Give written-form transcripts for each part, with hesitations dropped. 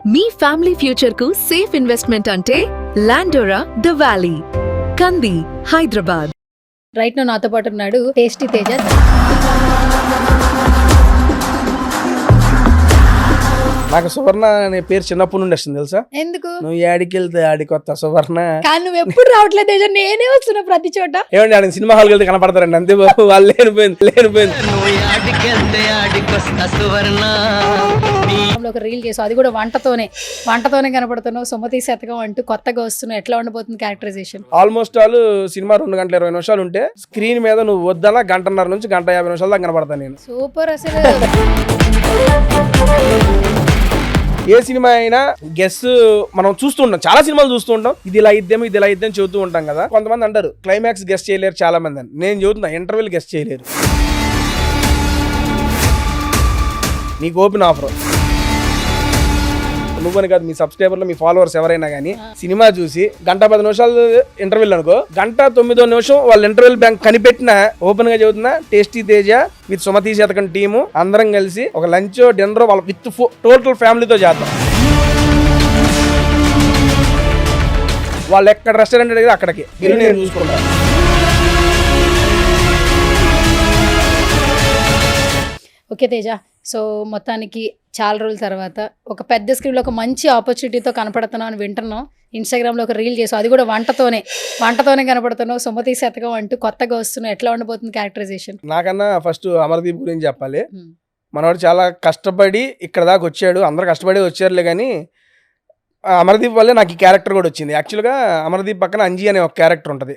మీ family future కు safe investment అంటే లాండోరా the valley, కంది, హైదరాబాద్. రైట్ నో నాతో పాటు ఉన్నాడు టేస్టీ తేజ. నాకు సువర్ణ అనే పేరు చిన్నప్పటి నుండి వస్తుంది తెలుసా. ఎందుకు నువ్వు యాడికి వెళ్తే ఆడికి వస్తా సువర్ణ. కానీ నువ్వు ఎప్పుడు రావట్లేదు తేజ, నేనే వస్తున్నా ప్రతి చోట. ఏమండి ఆడికి సినిమా హాల్కి వెళ్తే కనపడతారండి అంతే బాబు. వాళ్ళు లేనిపోయింది. ఒక రీల్ చేసావు, అది కూడా వంటతోనే కనపడుతున్నావు. సుమతి శతకం అంటూ కొత్తగా వస్తున్నావు. ఎట్లా ఉండబోతుంది క్యారెక్టరైజేషన్? ఆల్మోస్ట్ ఆల్ సినిమా 2 గంటల 20 నిమిషాలు ఉంటే స్క్రీన్ మీద నువ్వు వద్దలా 1:30 నుంచి 1:50 నిమిషాల దాకా కనపడతాను నేను. సూపర్. అసలు ఏ సినిమా అయినా గెస్ మనం చూస్తుంటాం, చాలా సినిమాలు చూస్తుంటాం. ఇది ఇలా ఇద్దాం చెబుతూ ఉంటాం కదా. కొంతమంది అంటారు క్లైమాక్స్ గెస్ చేయలేరు చాలా మంది అని. నేను చెబుతున్నా ఇంటర్వెల్ గెస్ చేయలేరు. నీకు ఓపెన్ ఆఫర్. నువ్వని కాదు, మీ సబ్స్క్రైబర్లు మీ ఫాలోవర్స్ ఎవరైనా కానీ సినిమా చూసి 1:10 నిమిషాలు ఇంటర్వ్యూలు అనుకో, 1:09 నిమిషం వాళ్ళ ఇంటర్వ్యూల్ బ్యాంక్ కనిపెట్టిన ఓపెన్ గా చెబుతున్నా టేస్టీ తేజ విత్ సుమతి శతకం టీము అందరం కలిసి ఒక లంచ్ డిన్నర్ వాళ్ళ విత్ టోటల్ ఫ్యామిలీతో చేద్దాం. వాళ్ళు ఎక్కడ రెస్టారెంట్ అడిగితే అక్కడికి నేను చూసుకుంటాను. ఓకే తేజ, సో మొత్తానికి చాలా రోజుల తర్వాత ఒక పెద్ద స్క్రీన్లో ఒక మంచి ఆపర్చునిటీతో కనపడుతున్నావు అని వింటున్నాం. ఇన్స్టాగ్రామ్లో ఒక రీల్ చేసావు, అది కూడా వంటతోనే కనపడుతున్నావు. సుమతి శతకం అంటూ కొత్తగా వస్తున్నావు. ఎట్లా ఉండబోతుంది క్యారెక్టరైజేషన్? నాకన్నా ఫస్ట్ అమర్దీప్ గురించి చెప్పాలి. మనవాడు చాలా కష్టపడి ఇక్కడ దాకా వచ్చాడు. అందరు కష్టపడి వచ్చారులే కానీ అమర్దీప్ వల్లే నాకు ఈ క్యారెక్టర్ కూడా వచ్చింది. యాక్చువల్గా అమర్దీప్ పక్కన అంజీ అనే ఒక క్యారెక్టర్ ఉంటుంది.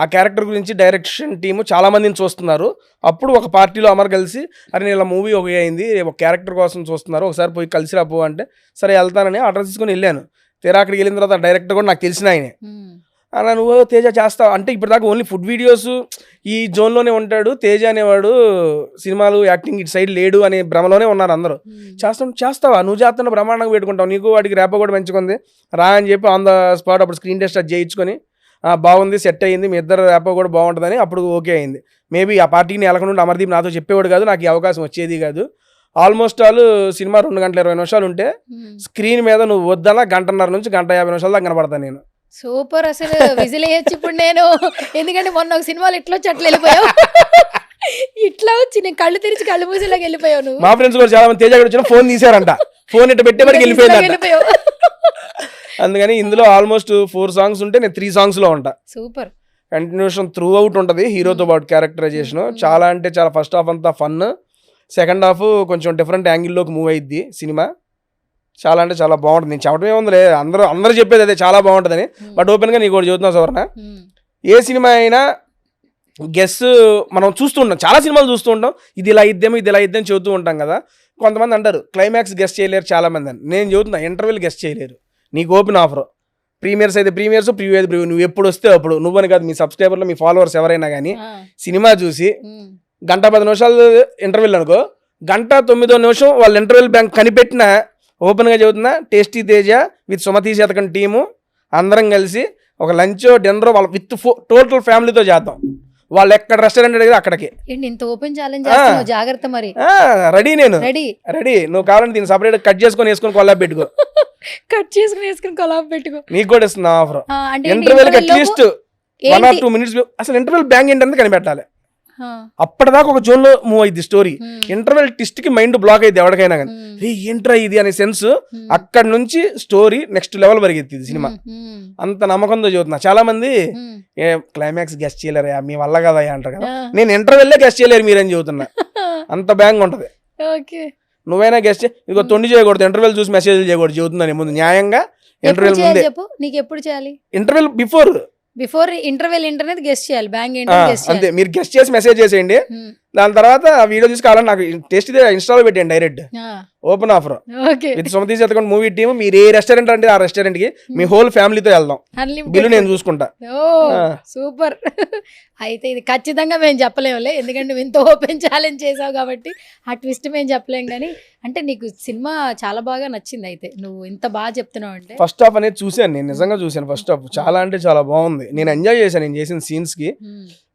ఆ క్యారెక్టర్ గురించి డైరెక్షన్ టీము చాలా మందిని చూస్తున్నారు. అప్పుడు ఒక పార్టీలో అమర్ కలిసి అరే ఇలా మూవీ ఒక అయింది, ఒక క్యారెక్టర్ కోసం చూస్తున్నారు, ఒకసారి పోయి కలిసి రాపో అంటే సరే వెళ్తానని ఆర్డర్ తీసుకొని వెళ్ళాను. తీరా అక్కడికి వెళ్ళిన తర్వాత డైరెక్టర్ కూడా నాకు తెలిసిన ఆయనే. అలా నువ్వు తేజ చేస్తావు అంటే ఇప్పుడు దాకా ఓన్లీ ఫుడ్ వీడియోస్ ఈ జోన్లోనే ఉంటాడు తేజ అనేవాడు, సినిమాలు యాక్టింగ్ ఇటు సైడ్ లేడు అనే భ్రమలోనే ఉన్నారు అందరూ. చేస్తావా నువ్వు చేస్తున్న బ్రహ్మాండంగా పెట్టుకుంటావు, నీకు వాడికి రేప కూడా మంచిగుంది రా అని చెప్పి ఆన్ ద స్పాట్ అప్పుడు స్క్రీన్ టెస్ట్ అది చేయించుకొని బాగుంది సెట్ అయ్యింది, మీ ఇద్దరు రేప కూడా బాగుంటుందని అప్పుడు ఓకే అయింది. మేబీ ఆ పార్టీని వెళ్ళకుండా అమర్దీప్ నాతో చెప్పేవాడు కాదు, నాకు ఈ అవకాశం వచ్చేది కాదు. ఆల్మోస్ట్ ఆల్ సినిమా 2 గంటల 20 నిమిషాలు ఉంటే స్క్రీన్ మీద నువ్వు వద్దలా 1:30 నుంచి 1:50 నిమిషాల దాకా కనపడతాను నేను. సూపర్. అసలు విజిల్ వేయచ్చు ఇప్పుడు నేను, ఎందుకంటే మొన్న ఒక సినిమాలు ఇట్లా వచ్చి అట్లా వెళ్ళిపోయావు. ఇట్లా వచ్చి నేను కళ్ళు తెరిచి కళ్ళు మూసేలాగా వెళ్ళిపోయావు నువ్వు. మా ఫ్రెండ్స్ కూడా చాలా మంది తేజ వచ్చిన ఫోన్ తీసారంట, ఫోన్ ఇట్లా పెట్టే వరకు వెళ్ళిపోయావు. అందుకని ఇందులో ఆల్మోస్ట్ 4 సాంగ్స్ ఉంటే నేను 3 సాంగ్స్ లో ఉంటా. సూపర్. కంటిన్యూషన్ త్రూ అవుట్ ఉంటుంది హీరోతో పాటు క్యారెక్టరైజేషన్. చాలా అంటే చాలా ఫస్ట్ హాఫ్ అంతా ఫన్, సెకండ్ హాఫ్ కొంచెం డిఫరెంట్ యాంగిల్లోకి మూవ్ అయ్యిద్ది సినిమా. చాలా అంటే చాలా బాగుంటుంది. నేను చెప్పడం ఏముందిలే, అందరూ చెప్పేది అదే చాలా బాగుంటుందని. బట్ ఓపెన్గా నీకు ఒకటి చెబుతున్నా సువర్ణ, ఏ సినిమా అయినా గెస్ మనం చూస్తుంటాం, చాలా సినిమాలు చూస్తుంటాం. ఇది ఇలా ఇద్దాం చెబుతూ ఉంటాం కదా. కొంతమంది అంటారు క్లైమాక్స్ గెస్ చేయలేరు చాలా మంది అని. నేను చెబుతున్నా ఇంటర్వ్యూలు గెస్ చేయలేరు. నీకు ఓపెన్ ఆఫర్. ప్రీమియర్స్ అయితే ప్రీమియర్స్, ప్రివ్యూ అయితే ప్రివ్యూ. నువ్వు ఎప్పుడు వస్తే అప్పుడు, నువ్వని కాదు, మీ సబ్స్క్రైబర్లు మీ ఫాలోవర్స్ ఎవరైనా కానీ సినిమా చూసి 1:10 నిమిషాలు ఇంటర్వ్యూలు అనుకో, 1:09 నిమిషం వాళ్ళ ఇంటర్వ్యూల్ బ్యాంక్ కనిపెట్టిన ఓపెన్గా చెబుతున్నా టేస్టీ తేజ విత్ సుమతి శతకం టీము అందరం కలిసి ఒక లంచ్ డిన్నర్ వాళ్ళ విత్ టోటల్ ఫ్యామిలీతో చేద్దాం. వాళ్ళు ఎక్కడ రెస్టారెంట్ అడిగితే అక్కడికి. ఇంత ఓపెన్ ఛాలెంజ్ చేస్తున్నావు, జాగ్రత్త మరి. రెడీ నేను రెడీ. నువ్వు కావాలంటే దీన్ని సపరేట్ కట్ చేసుకొని వేసుకొని కొలాబ్ పెట్టుకో. నీకు కూడా ఇస్తున్నా offer. Interval at least 1 or 2 minutes. అసలు ఇంటర్వెల్ బ్యాంక్ ఏంటంటే కనిపెట్టాలి. అప్పటిదాకా ఒక జోన్ లో మూవ్ అయింది స్టోరీ. ఇంటర్వెల్ ట్విస్ట్ కి మైండ్ బ్లాక్ అయింది ఎవరికైనా కానీ, ఏంట్రా ఇది అనే సెన్స్. అక్కడ నుంచి స్టోరీ నెక్స్ట్ లెవెల్ వరకు సినిమా. అంత నమ్మకంతో చదువుతున్నా. చాలా మంది క్లైమాక్స్ గెస్ట్ చేయలేరు మీ వల్ల కదా అంటారు కదా. నేను ఇంటర్వెల్లే గెస్ట్ చేయలేరు మీరని చెబుతున్నా. అంత బ్యాంగ్ ఉంటది. నువ్వైనా గెస్ట్ ఇదిగో తొండి చేయకూడదు, ఇంటర్వెల్ చూసి మెసేజ్ చేయకూడదు చెబుతున్నాను ముందు. న్యాయంగా ఇంటర్వెల్ ముందే. నీకు ఎప్పుడు చేయాలి? Interval before interval internet guest చేయాలి, బ్యాంక్ ఇంటర్నెట్ అంతే. మీరు గెస్ట్ చేసి మెసేజ్ చేసేయండి. దాని తర్వాత వీడియో చూసి కావాలని నాకు టెస్ట్ ఇన్స్టాల్ పెట్టండి direct. Open offer with Sumathi Satakam movie team. మీరు ఏ రెస్టారెంట్ అంటే ఆ రెస్టారెంట్ కి మీ హోల్ ఫ్యామిలీతో వెళ్దాం, బిల్లు నేను చూసుకుంటా. సూపర్. అయితే ఇది ఖచ్చితంగా మేము చెప్పలేములే, ఎందుకంటే నువ్వు ఇంత ఓపెన్ ఛాలెంజ్ చేసావు కాబట్టి ఆ ట్విస్ట్ మేము చెప్పలేం. కానీ అంటే నీకు సినిమా చాలా బాగా నచ్చింది, అయితే నువ్వు ఇంత బాగా చెప్తున్నావు అంటే. ఫస్ట్ హాఫ్ అనేది చూసాను నేను, నిజంగా చూసాను. ఫస్ట్ హాఫ్ చాలా అంటే చాలా బాగుంది. నేను ఎంజాయ్ చేశాను నేను చేసిన సీన్స్ కి.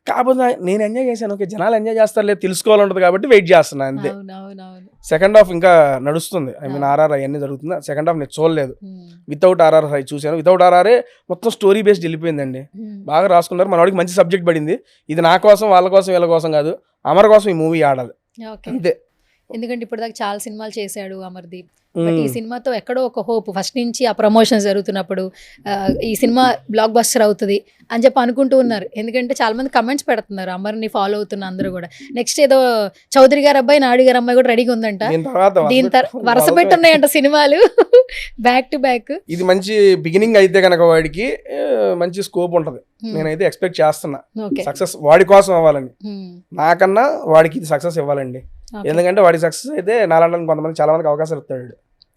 కాకపోతే నేను ఎంజాయ్ చేశాను, ఓకే జనాలు ఎంజాయ్ చేస్తారు లేదు తెలుసుకోవాలంటది కాబట్టి వెయిట్ చేస్తున్నా అంతే. అవునవునవును. సెకండ్ హాఫ్ ఇంకా నడుస్తుంది, ఐ మీన్ ఆర్ఆర్ అవన్నీ జరుగుతుంది. సెకండ్ హాఫ్ నేను చూడలేదు, వితౌట్ ఆర్ఆర్ చూశాను. వితౌట్ ఆర్ఆరే మొత్తం స్టోరీ బేస్డ్ వెళ్ళిపోయిందండి, బాగా రాసుకున్నారు. మన వాడికి మంచి సబ్జెక్ట్ పడింది. ఇది నా కోసం వాళ్ళ కోసం వీళ్ళ కోసం కాదు, అమర్ కోసం ఈ మూవీ ఆడాలి అంతే. ఎందుకంటే ఇప్పుడు దాకా చాలా సినిమాలు చేశాడు అమర్దీప్, బట్ ఈ సినిమాతో ఎక్కడో ఒక హోప్ ఫస్ట్ నుంచి ఆ ప్రమోషన్స్ జరుగుతున్నప్పుడు ఈ సినిమా బ్లాక్ బస్టర్ అవుతుంది అని చెప్పి అనుకుంటూ ఉన్నారు. ఎందుకంటే చాలా మంది కమెంట్స్ పెడుతున్నారు, అమర్ని ఫాలో అవుతున్న అందరూ కూడా. నెక్స్ట్ ఏదో చౌదరి గారు అబ్బాయి నాయుడు గారు అమ్మాయి కూడా రెడీగా ఉందంట, దీని వరుస పెట్టున్నాయంట సినిమాలు బ్యాక్ టు బ్యాక్. ఇది మంచి బిగినింగ్ అయితే కనుక వాడికి మంచి స్కోప్ ఉంటది, నేనైతే ఎక్స్పెక్ట్ చేస్తున్నా. సక్సెస్ వాడి కోసం అవ్వాలని, నాకన్నా వాడికి ఇది సక్సెస్ ఇవ్వాలండి. ఎందుకంటే వాడి సక్సెస్ అయితే నాలంటే కొంతమంది చాలా మందికి అవకాశాలు ఇస్తాడు.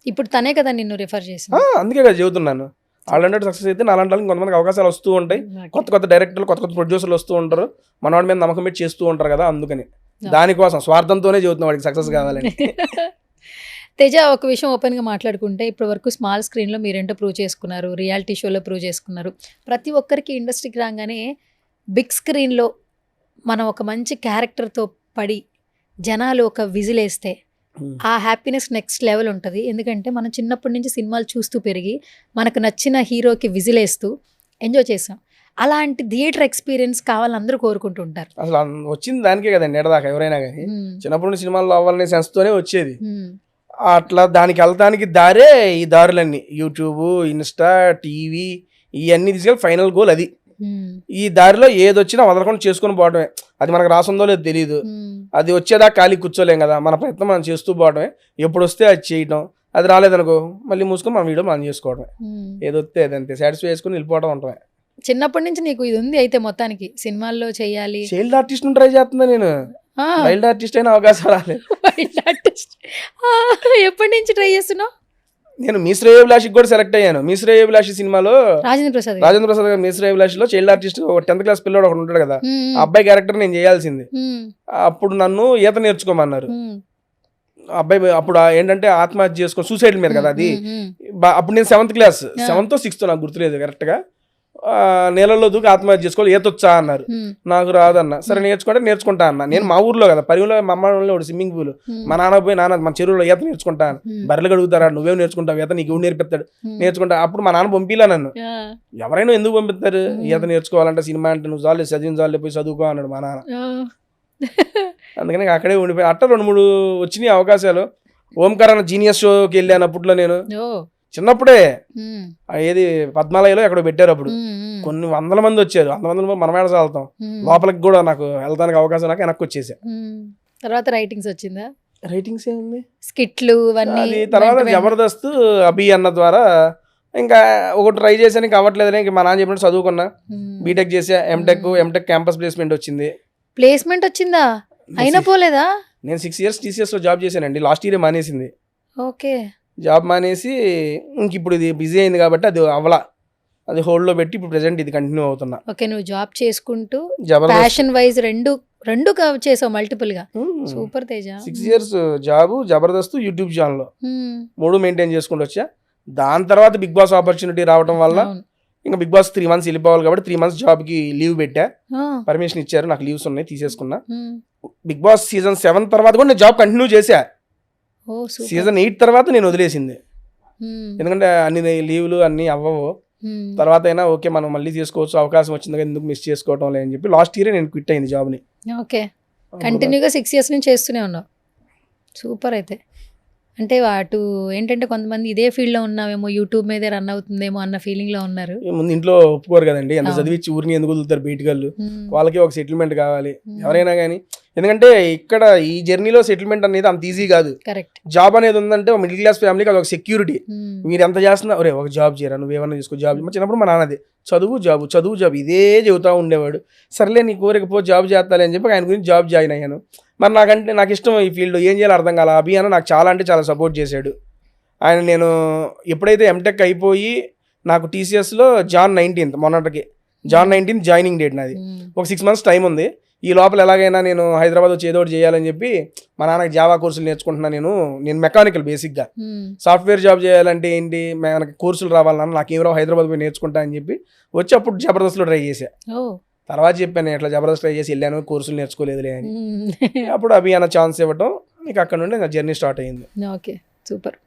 ఇప్పుడు తనే కదా నిన్ను రిఫర్ చేసి, అందుకే కదా చెబుతున్నాను. ఆల్రెడీ సక్సెస్ అయితే నాలంటే కొంతమందికి అవకాశాలు వస్తూ ఉంటాయి, కొత్త కొత్త డైరెక్టర్లు కొత్త కొత్త ప్రొడ్యూసర్లు వస్తూ ఉంటారు, మనవాడి మీద నమ్మకం పెట్టి చేస్తూ ఉంటారు కదా. అందుకని దానికోసం స్వార్థంతోనే చెబుతున్నా వాడికి సక్సెస్ కావాలని. తేజ, ఒక విషయం ఓపెన్గా మాట్లాడుకుంటే ఇప్పటి వరకు స్మాల్ స్క్రీన్లో మీరేంటో ప్రూవ్ చేసుకున్నారు, రియాలిటీ షోలో ప్రూవ్ చేసుకున్నారు. ప్రతి ఒక్కరికి ఇండస్ట్రీకి రాగానే బిగ్ స్క్రీన్లో మనం ఒక మంచి క్యారెక్టర్తో పడి జనాలు ఒక విజిల్ వేస్తే ఆ హ్యాపీనెస్ నెక్స్ట్ లెవెల్ ఉంటుంది. ఎందుకంటే మనం చిన్నప్పటి నుంచి సినిమాలు చూస్తూ పెరిగి మనకు నచ్చిన హీరోకి విజిల్ వేస్తూ ఎంజాయ్ చేసాం. అలాంటి థియేటర్ ఎక్స్పీరియన్స్ కావాలని అందరూ కోరుకుంటుంటారు. అసలు వచ్చింది దానికే కదండి ఎడదాకా ఎవరైనా కానీ, చిన్నప్పటి నుంచి సినిమాల్లో అవ్వాలనే సెన్స్తోనే వచ్చేది. అట్లా దానికి వెళ్తానికి దారే ఈ దారులన్నీ, యూట్యూబ్, ఇన్స్టా, టీవీ, ఇవన్నీ తీసుకెళ్ళి ఫైనల్ గోల్ అది. ఈ దారిలో ఏది వచ్చినా వదలకుండా చేసుకుని పోవడమే. అది మనకు రాసుందో లేదో తెలియదు, అది వచ్చేదా ఖాళీ కూర్చోలేం కదా, మన ప్రయత్నం మనం చేస్తూ పోవడమే. ఎప్పుడు వస్తే అది చేయటం, అది రాలేదనుకో మళ్ళీ మూసుకొని మన వీడియో మనం చేసుకోవడమే. ఏదొస్తే అదంతే సాటిస్ఫై చేసుకుని వెళ్ళిపోవడం ఉంటామే. చిన్నప్పటి నుంచి నీకు ఇది ఉంది అయితే మొత్తానికి సినిమాల్లో చేయాలి. చైల్డ్ ఆర్టిస్ట్ ట్రై చేస్తున్నా నేను, వైల్డ్ ఆర్టిస్ట్ అయినా అవకాశం రాలేదు. ఎప్పటి నుంచి ట్రై చేస్తున్నావు? నేను మీ శ్రేయోభిలాషికి కూడా సెలెక్ట్ అయ్యాను. మీ శ్రేయోభిలాషి సినిమాలో రాజేంద్ర ప్రసాద్ గారు మీ శ్రేయోభిలాషిలో చైల్డ్ ఆర్టిస్ట్ 10th క్లాస్ పిల్లడు ఒకటి ఉంటాడు కదా, ఆ అబ్బాయి క్యారెక్టర్ నేను చేయాల్సింది. అప్పుడు నన్ను ఈత నేర్చుకోమన్నారు. అబ్బాయి అప్పుడు ఏంటంటే ఆత్మహత్య చేసుకొని సూసైడ్ మీద కదా అది. అప్పుడు నేను 7th class, 7th or 6th నాకు గుర్తులేదు కరెక్ట్ గా. నీళ్ళలో దూకి ఆత్మహత్య చేసుకోవాలి, ఈతొచ్చా అన్నారు. నాకు రాదన్న. సరే నేర్చుకుంటా అన్న. నేను మా ఊర్లో కదా పరిలో మా అమ్మ వాళ్ళు స్విమ్మింగ్ పూల్, మా నాన్న పోయి నాన్న మన చెరువులో ఈత నేర్చుకుంటాను. బర్రెలు కడుగుతారా, నువ్వేం నేర్చుకుంటావు ఈత, నీకు నేర్పిస్తాడు నేర్చుకుంటా. అప్పుడు మా నాన్న పంపిలా నన్ను. ఎవరైనా ఎందుకు పంపిస్తారు ఈత నేర్చుకోవాలంటే, సినిమా అంటే నువ్వు చాలు చదివిన చాలు పోయి చదువుకో అన్నాడు మా నాన్న. అందుకని అక్కడే ఉండిపోయి అట్ట 2-3 వచ్చినాయి అవకాశాలు. ఓంకార్ అన్న జీనియస్ షోకి వెళ్ళాను అప్పట్లో నేను, చిన్నప్పుడే. ఏది పద్మాలయలో ఎక్కడ పెట్టారు అప్పుడు, కొన్ని 100 మంది వచ్చారు. 100 మంది మనమేడ చాలుతాం, లోపలికి కూడా నాకు వెళ్తానికి అవకాశం నాకు వెనక్కి వచ్చేసా. తర్వాత రైటింగ్స్ వచ్చిందా? రైటింగ్స్ ఏముంది, స్కిట్లు అది. తర్వాత జబర్దస్త్ అభి అన్న ద్వారా ఇంకా ఒకటి ట్రై చేశాను, ఇంకా అవ్వట్లేదు. ఇంకా మా నాన్న చెప్పినట్టు చదువుకున్నా, బీటెక్ చేసా, ఎంటెక్ క్యాంపస్ ప్లేస్మెంట్ వచ్చింది. ప్లేస్మెంట్ వచ్చిందా? అయినా పోలేదా? నేను 6 years TCS లో జాబ్ చేశానండి. లాస్ట్ ఇయర్ మానేసింది. ఓకే, జాబ్ మానేసి ఇంక ఇప్పుడు ఇది బిజీ అయింది కాబట్టి అది అవలా, అది హోల్డ్ లో పెట్టి ఇప్పుడు ప్రెసెంట్ ఇది కంటిన్యూ అవుతున్నా. ఓకే, నువ్వు జాబ్ చేసుకుంటూ ప్యాషన్ వైజ్ రెండు చేసావు మల్టిపుల్ గా. Super Teja. 6 years job, Jabardasth, YouTube channel 3 maintain చేసుకుంటూ వచ్చా. దాని తర్వాత బిగ్ బాస్ ఆపర్చునిటీ రావడం వల్ల ఇంకా బిగ్ బాస్ 3 months వెళ్ళిపోవాలి కాబట్టి 3 months జాబ్ కి లీవ్ పెట్టా. పర్మిషన్ ఇచ్చారు, నాకు లీవ్స్ ఉన్నాయి, తీసేసుకున్నా. బిగ్ బాస్ సీజన్ 7 తర్వాత కూడా నేను జాబ్ కంటిన్యూ చేశా. సీజన్ 8 తర్వాత నేను వదిలేసింది, ఎందుకంటే అన్ని లీవ్లు అన్ని అవ్వవు. తర్వాత అయినా ఓకే మనం మళ్ళీ తీసుకోవచ్చు, అవకాశం వచ్చింది కదా ఎందుకు మిస్ చేసుకోవటం లేదని చెప్పి లాస్ట్ ఇయర్ నేను క్విట్ అయింది జాబ్ని. ఓకే, కంటిన్యూగా 6 years నుంచి చేస్తూనే ఉన్నావు. సూపర్. అయితే అంటే అటు ఏంటంటే కొంతమంది ఇదే ఫీల్డ్లో ఉన్నామేమో, యూట్యూబ్ మీదే రన్ అవుతుందేమో అన్న ఫీలింగ్లో ఉన్నారు. ముందు ఇంట్లో ఒప్పుకోరు కదండి, ఎంత చదివించి ఊరిని ఎందుకు వదులుతారు బయటికి వాళ్ళు, వాళ్ళకి ఒక సెటిల్మెంట్ కావాలి ఎవరైనా కానీ. ఎందుకంటే ఇక్కడ ఈ జర్నీలో సెటిల్మెంట్ అనేది అంత ఈజీ కాదు. కరెక్ట్. జాబ్ అనేది ఉందంటే మిడిల్ క్లాస్ ఫ్యామిలీకి అది ఒక సెక్యూరిటీ. మీరు ఎంత చేస్తున్నా ఒరే ఒక జాబ్ చేయరా, నువ్వేమన్నా తీసుకో జాబ్. చిన్నప్పుడు మా నాన్నది చదువు జాబ్ ఇదే చెబుతూ ఉండేవాడు. సర్లే నీ కోరికపో జాబ్ చేస్తాలి అని చెప్పి ఆయన గురించి జాబ్ జాయిన్ అయ్యాను. మరి నాకు ఇష్టం ఈ ఫీల్డ్, ఏం చేయాలో అర్థం కాల. అభియాన నాకు చాలా అంటే చాలా సపోర్ట్ చేశాడు ఆయన. నేను ఎప్పుడైతే ఎంటెక్ అయిపోయి నాకు TCSలో Jan 19th మొన్నటికి Jan 19th జాయినింగ్ డేట్ నాది. ఒక 6 months టైం ఉంది. ఈ లోపల ఎలాగైనా నేను హైదరాబాద్ వచ్చి ఏదో ఒకటి చేయాలని చెప్పి మా నాన్నకి జావా కోర్సులు నేర్చుకుంటున్నా. నేను మెకానికల్ బేసిక్గా, సాఫ్ట్వేర్ జాబ్ చేయాలంటే ఏంటి మనకి కోర్సులు రావాలన్నా నాకేమో హైదరాబాద్ పోయి నేర్చుకుంటా అని చెప్పి వచ్చి అప్పుడు జబర్దస్త్లో ట్రై చేశా. తర్వాత చెప్పాను ఇట్లా జబర్దస్త్ ట్రై చేసి వెళ్ళాను, కోర్సులు నేర్చుకోలేదులే అని. అప్పుడు అభి అన్న ఛాన్స్ ఇవ్వటం, ఇక అక్కడ నుండి జర్నీ స్టార్ట్ అయ్యింది. Okay, super.